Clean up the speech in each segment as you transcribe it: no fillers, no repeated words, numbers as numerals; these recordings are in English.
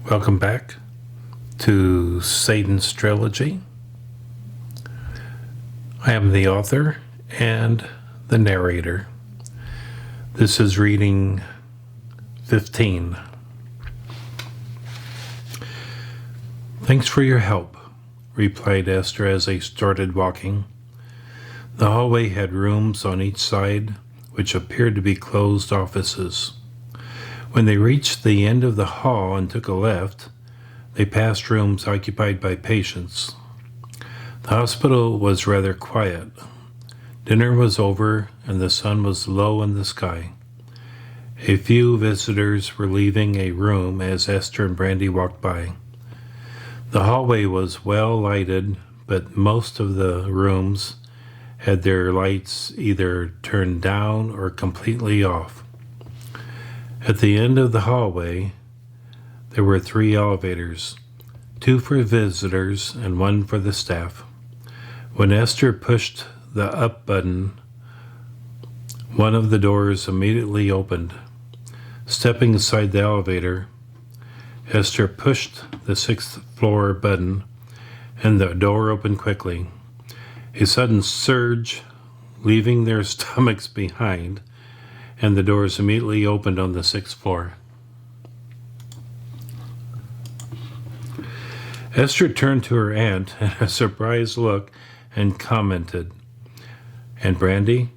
Welcome back to Satan's Trilogy. I am the author and the narrator. This is reading 15. Thanks for your help, replied Ester as they started walking. The hallway had rooms on each side, which appeared to be closed offices. When they reached the end of the hall and took a left, they passed rooms occupied by patients. The hospital was rather quiet. Dinner was over and the sun was low in the sky. A few visitors were leaving a room as Ester and Brandy walked by. The hallway was well lighted, but most of the rooms had their lights either turned down or completely off. At the end of the hallway, there were 3 elevators, 2 for visitors and 1 for the staff. When Ester pushed the up button, one of the doors immediately opened. Stepping inside the elevator, Ester pushed the 6th floor button, and the door opened quickly. A sudden surge, leaving their stomachs behind, and the doors immediately opened on the 6th floor. Ester turned to her aunt in a surprised look and commented, "And Brandy,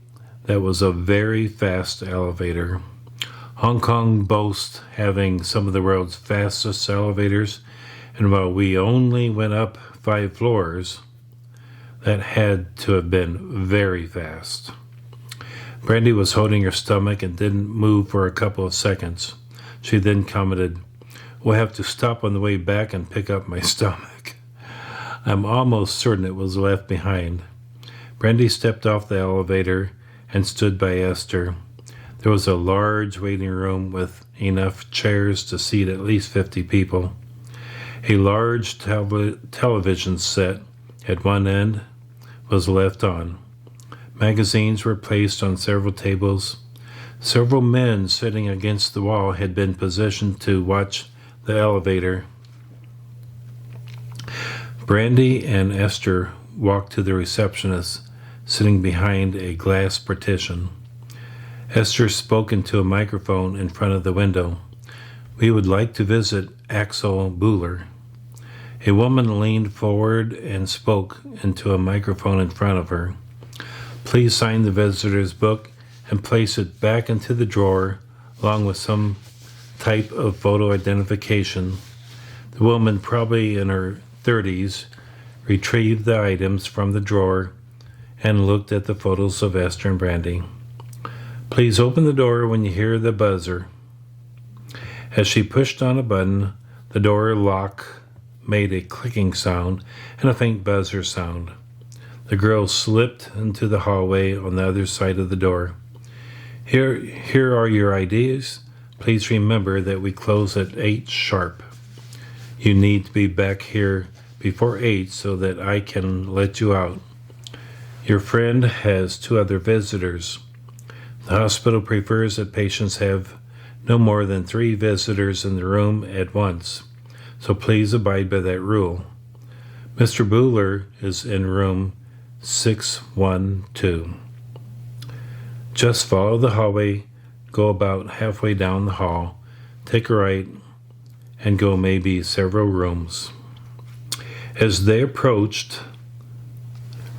that was a very fast elevator. Hong Kong boasts having some of the world's fastest elevators, and while we only went up 5 floors, that had to have been very fast." Brandy was holding her stomach and didn't move for a couple of seconds. She then commented, "We'll have to stop on the way back and pick up my stomach. I'm almost certain it was left behind." Brandy stepped off the elevator and stood by Ester. There was a large waiting room with enough chairs to seat at least 50 people. A large television set at one end was left on. Magazines were placed on several tables. Several men sitting against the wall had been positioned to watch the elevator. Brandy and Ester walked to the receptionist, sitting behind a glass partition. Ester spoke into a microphone in front of the window. "We would like to visit Axel Bueller." A woman leaned forward and spoke into a microphone in front of her. "Please sign the visitor's book and place it back into the drawer along with some type of photo identification." The woman, probably in her 30s, retrieved the items from the drawer and looked at the photos of Ester and Brandy. "Please open the door when you hear the buzzer." As she pushed on a button, the door lock made a clicking sound and a faint buzzer sound. The girl slipped into the hallway on the other side of the door. Here are your IDs. Please remember that we close at 8 sharp. You need to be back here before 8 so that I can let you out. Your friend has 2 other visitors. The hospital prefers that patients have no more than 3 visitors in the room at once, so please abide by that rule. Mr. Bueller is in room 612. Just follow the hallway, go about halfway down the hall, take a right, and go maybe several rooms. As they approached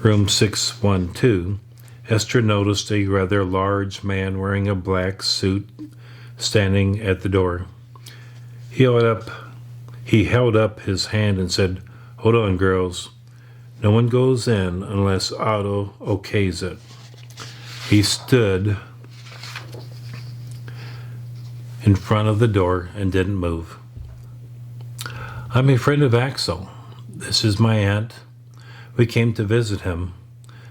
room 612, Ester noticed a rather large man wearing a black suit standing at the door. He held up his hand and said, "Hold on, girls. No one goes in unless Otto okays it." He stood in front of the door and didn't move. "I'm a friend of Axel. This is my aunt. We came to visit him,"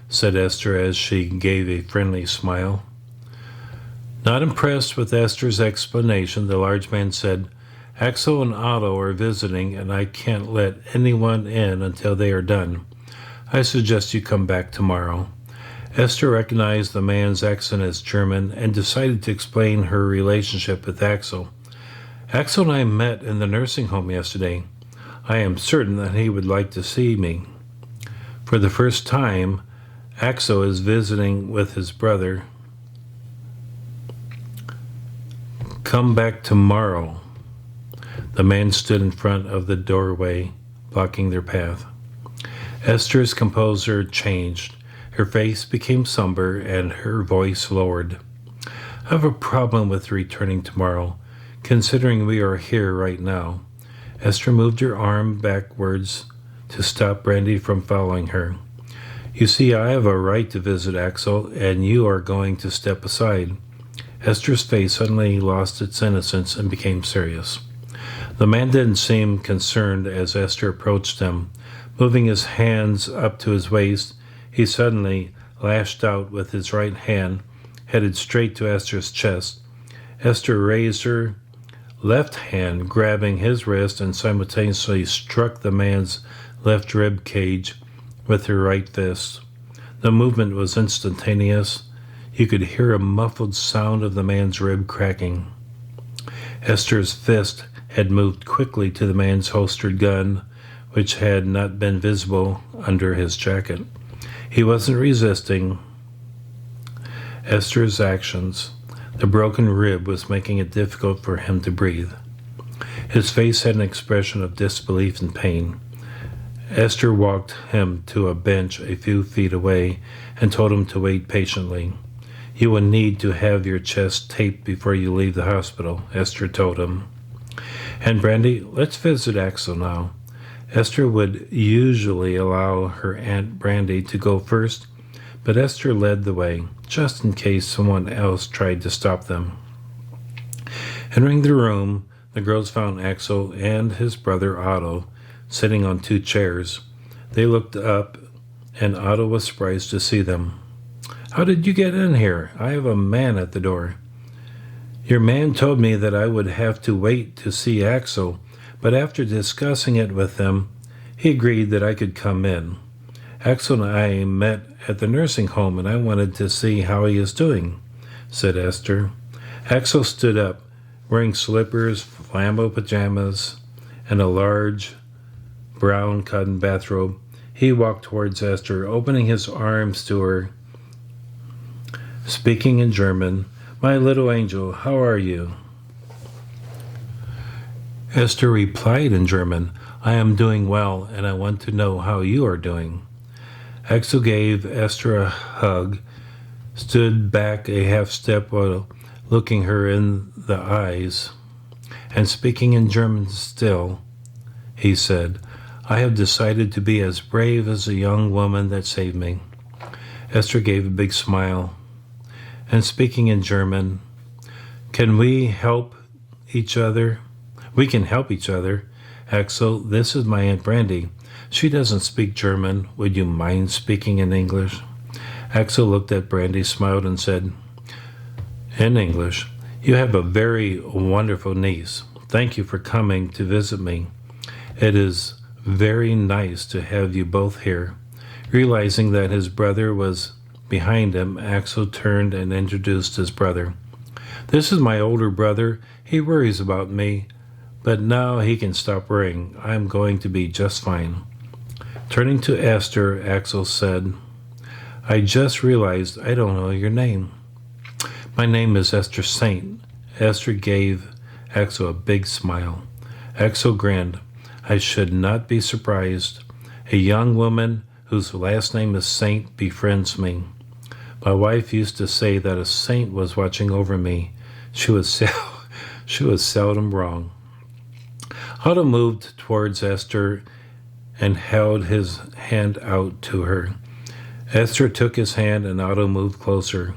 said Ester as she gave a friendly smile. Not impressed with Ester's explanation, the large man said, "Axel and Otto are visiting, and I can't let anyone in until they are done. I suggest you come back tomorrow." Ester recognized the man's accent as German and decided to explain her relationship with Axel. Axel and I met in the nursing home yesterday. I am certain that he would like to see me. For the first time, Axel is visiting with his brother. Come back tomorrow. The man stood in front of the doorway, blocking their path. Ester's composure changed. Her face became somber and her voice lowered. I have a problem with returning tomorrow, considering we are here right now. Ester moved her arm backwards to stop Brandy from following her. You see, I have a right to visit Axel, and you are going to step aside. Ester's face suddenly lost its innocence and became serious. The man didn't seem concerned as Ester approached him. Moving his hands up to his waist, he suddenly lashed out with his right hand, headed straight to Ester's chest. Ester raised her left hand, grabbing his wrist, and simultaneously struck the man's left rib cage with her right fist. The movement was instantaneous. You could hear a muffled sound of the man's rib cracking. Ester's fist had moved quickly to the man's holstered gun, which had not been visible under his jacket. He wasn't resisting Ester's actions. The broken rib was making it difficult for him to breathe. His face had an expression of disbelief and pain. Ester walked him to a bench a few feet away and told him to wait patiently. You will need to have your chest taped before you leave the hospital, Ester told him. And Brandy, let's visit Axel now. Ester would usually allow her Aunt Brandy to go first, but Ester led the way, just in case someone else tried to stop them. Entering the room, the girls found Axel and his brother Otto sitting on two chairs. They looked up, and Otto was surprised to see them. How did you get in here? I have a man at the door. Your man told me that I would have to wait to see Axel, but after discussing it with him, he agreed that I could come in. Axel and I met at the nursing home, and I wanted to see how he is doing, said Ester. Axel stood up, wearing slippers, flannel pajamas, and a large brown cotton bathrobe. He walked towards Ester, opening his arms to her, speaking in German. My little angel, how are you? Ester replied in German, I am doing well, and I want to know how you are doing. Axel gave Ester a hug, stood back a half step while looking her in the eyes, and speaking in German still, he said, I have decided to be as brave as the young woman that saved me. Ester gave a big smile, and speaking in German, can we help each other? We can help each other. Axel, this is my Aunt Brandy. She doesn't speak German. Would you mind speaking in English? Axel looked at Brandy, smiled, and said, in English, you have a very wonderful niece. Thank you for coming to visit me. It is very nice to have you both here. Realizing that his brother was behind him, Axel turned and introduced his brother. This is my older brother. He worries about me, but now he can stop worrying. I'm going to be just fine. Turning to Ester, Axel said, I just realized I don't know your name. My name is Ester Saint. Ester gave Axel a big smile. Axel grinned. I should not be surprised. A young woman whose last name is Saint befriends me. My wife used to say that a saint was watching over me. She was seldom wrong. Otto moved towards Ester and held his hand out to her. Ester took his hand and Otto moved closer.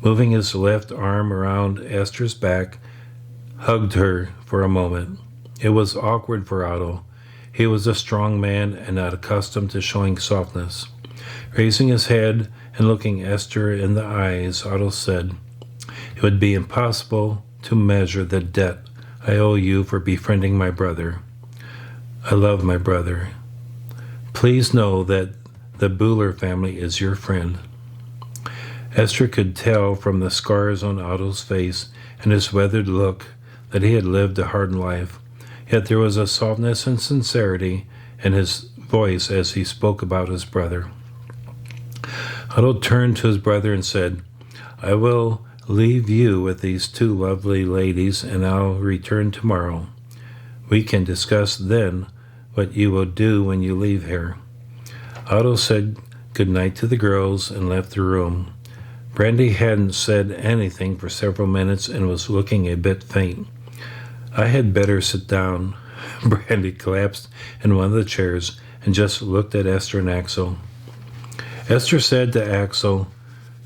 Moving his left arm around Ester's back, hugged her for a moment. It was awkward for Otto. He was a strong man and not accustomed to showing softness. Raising his head and looking Ester in the eyes, Otto said, It would be impossible to measure the debt I owe you for befriending my brother. I love my brother. Please know that the Buhler family is your friend. Ester could tell from the scars on Otto's face and his weathered look that he had lived a hard life, yet there was a softness and sincerity in his voice as he spoke about his brother. Otto turned to his brother and said, "I will leave you with these two lovely ladies, and I'll return tomorrow. We can discuss then what you will do when you leave here." Otto said good night to the girls and left the room. Brandy hadn't said anything for several minutes and was looking a bit faint. "I had better sit down." Brandy collapsed in one of the chairs and just looked at Ester and Axel. Ester said to Axel,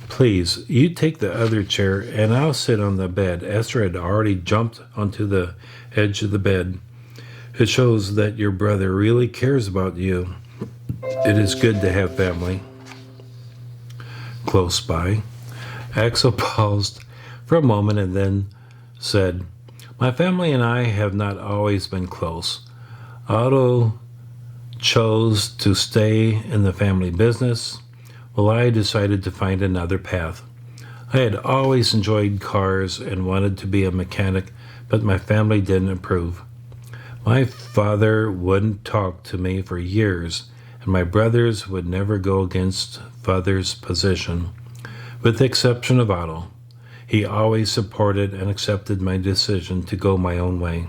"Please, you take the other chair and I'll sit on the bed." Ester had already jumped onto the edge of the bed. "It shows that your brother really cares about you. It is good to have family close by." Axel paused for a moment and then said, "My family and I have not always been close. Otto chose to stay in the family business, while I decided to find another path. I had always enjoyed cars and wanted to be a mechanic, but my family didn't approve. My father wouldn't talk to me for years, and my brothers would never go against father's position, with the exception of Otto. He always supported and accepted my decision to go my own way."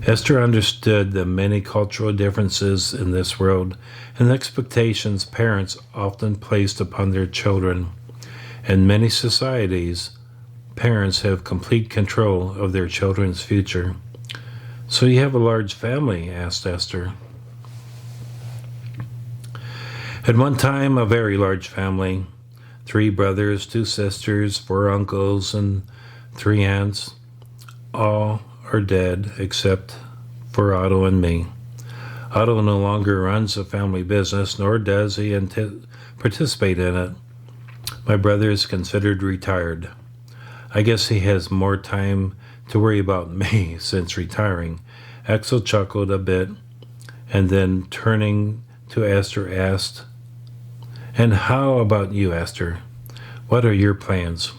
Ester understood the many cultural differences in this world and the expectations parents often placed upon their children. In many societies, parents have complete control of their children's future. "So you have a large family?" asked Ester. "At one time, a very large family. 3 brothers, 2 sisters, 4 uncles, and 3 aunts. All are dead except for Otto and me. Otto no longer runs a family business, nor does he participate in it. My brother is considered retired. I guess he has more time to worry about me since retiring." Axel chuckled a bit, and then turning to Esther asked, "And how about you, Esther? What are your plans?"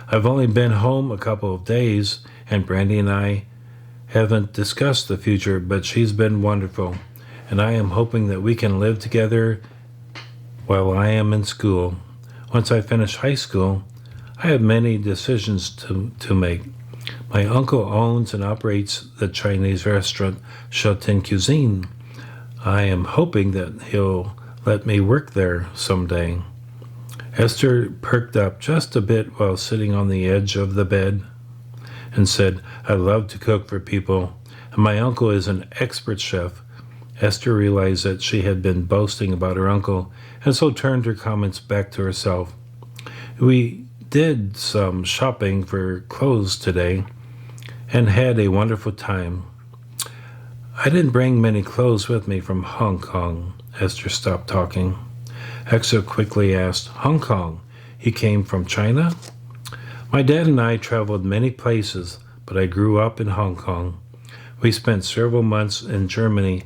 "I've only been home a couple of days, and Brandy and I haven't discussed the future, but she's been wonderful, and I am hoping that we can live together while I am in school. Once I finish high school, I have many decisions to make. My uncle owns and operates the Chinese restaurant Château Cuisine. I am hoping that he'll let me work there someday." Esther perked up just a bit while sitting on the edge of the bed and said, "I love to cook for people, and my uncle is an expert chef." Esther realized that she had been boasting about her uncle, and so turned her comments back to herself. "We did some shopping for clothes today and had a wonderful time. I didn't bring many clothes with me from Hong Kong." Esther stopped talking. Axel quickly asked, "Hong Kong? You came from China?" "My dad and I traveled many places, but I grew up in Hong Kong. We spent several months in Germany,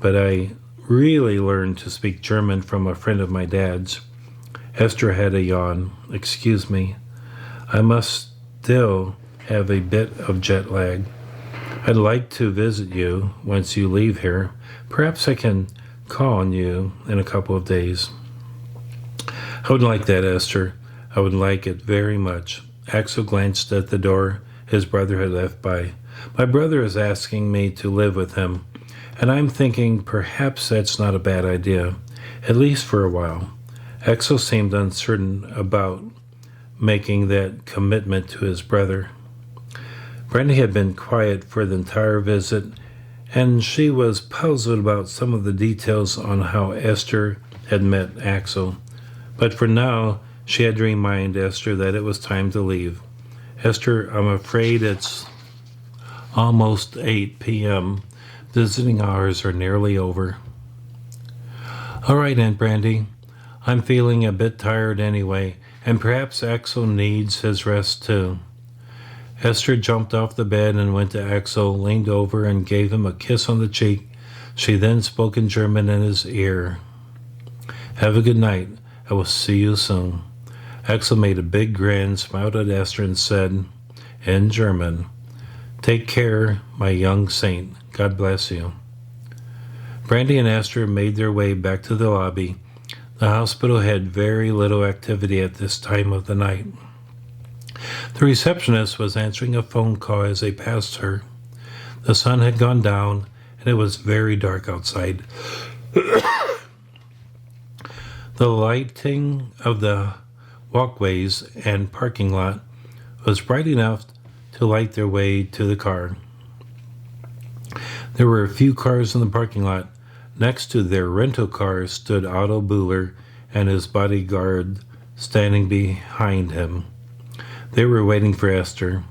but I really learned to speak German from a friend of my dad's." Esther had a yawn. "Excuse me. I must still have a bit of jet lag. I'd like to visit you once you leave here. Perhaps I can call on you in a couple of days." "I would like that, Esther. I would like it very much." Axel glanced at the door his brother had left by. "My brother is asking me to live with him, and I'm thinking perhaps that's not a bad idea, at least for a while." Axel seemed uncertain about making that commitment to his brother. Brandy had been quiet for the entire visit, and she was puzzled about some of the details on how Esther had met Axel. But for now, she had to remind Esther that it was time to leave. "Esther, I'm afraid it's almost 8 p.m. Visiting hours are nearly over." "All right, Aunt Brandy. I'm feeling a bit tired anyway, and perhaps Axel needs his rest too." Esther jumped off the bed and went to Axel, leaned over and gave him a kiss on the cheek. She then spoke in German in his ear. "Have a good night. I will see you soon." Axel made a big grin, smiled at Esther, and said, in German, "Take care, my young saint. God bless you." Brandy and Esther made their way back to the lobby. The hospital had very little activity at this time of the night. The receptionist was answering a phone call as they passed her. The sun had gone down, and it was very dark outside. The lighting of the walkways and parking lot was bright enough to light their way to the car. There were a few cars in the parking lot. Next to their rental car stood Otto Buller and his bodyguard standing behind him. They were waiting for Esther.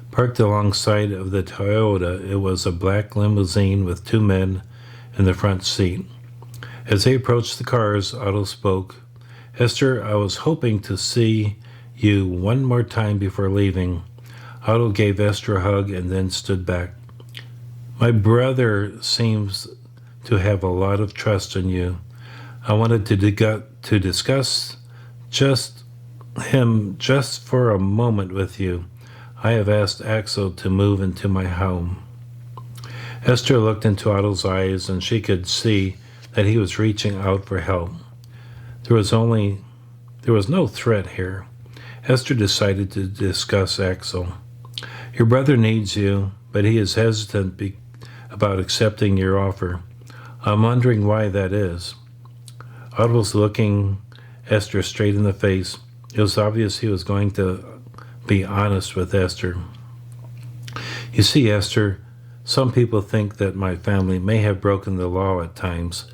Parked alongside of the Toyota, it was a black limousine with two men in the front seat. As they approached the cars, Otto spoke. "Esther, I was hoping to see you one more time before leaving." Otto gave Esther a hug and then stood back. "My brother seems to have a lot of trust in you. I wanted to discuss him just for a moment with you. I have asked Axel to move into my home." Esther looked into Otto's eyes, and she could see that he was reaching out for help. There was no threat here. Esther decided to discuss Axel. "Your brother needs you, but he is hesitant about accepting your offer. I'm wondering why that is." Otto was looking Esther straight in the face. It was obvious he was going to be honest with Esther. "You see, Esther, some people think that my family may have broken the law at times.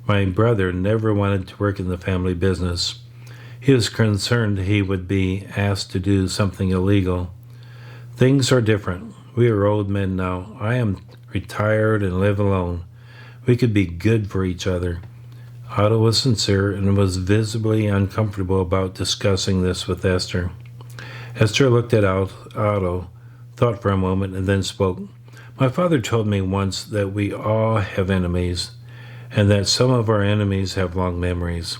My brother never wanted to work in the family business. He was concerned he would be asked to do something illegal. Things are different. We are old men now. I am retired and live alone. We could be good for each other." Otto was sincere and was visibly uncomfortable about discussing this with Esther. Esther looked at Otto, thought for a moment, and then spoke. "My father told me once that we all have enemies, and that some of our enemies have long memories.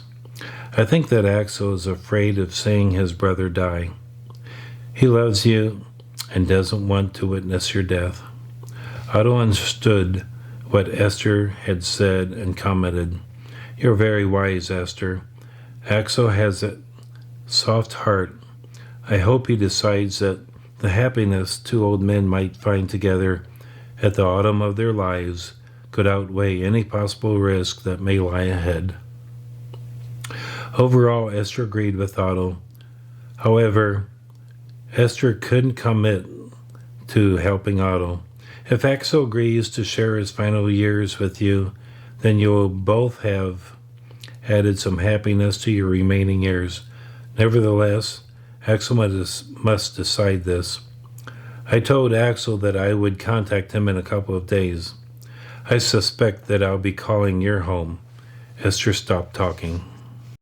I think that Axel is afraid of seeing his brother die. He loves you and doesn't want to witness your death." Otto understood what Esther had said and commented. "You're very wise, Esther. Axel has a soft heart. I hope he decides that the happiness two old men might find together at the autumn of their lives could outweigh any possible risk that may lie ahead." Overall, Esther agreed with Otto. However, Esther couldn't commit to helping Otto. "If Axel agrees to share his final years with you, then you will both have added some happiness to your remaining years. Nevertheless, Axel must decide this. I told Axel that I would contact him in a couple of days. I suspect that I'll be calling your home." Esther stopped talking.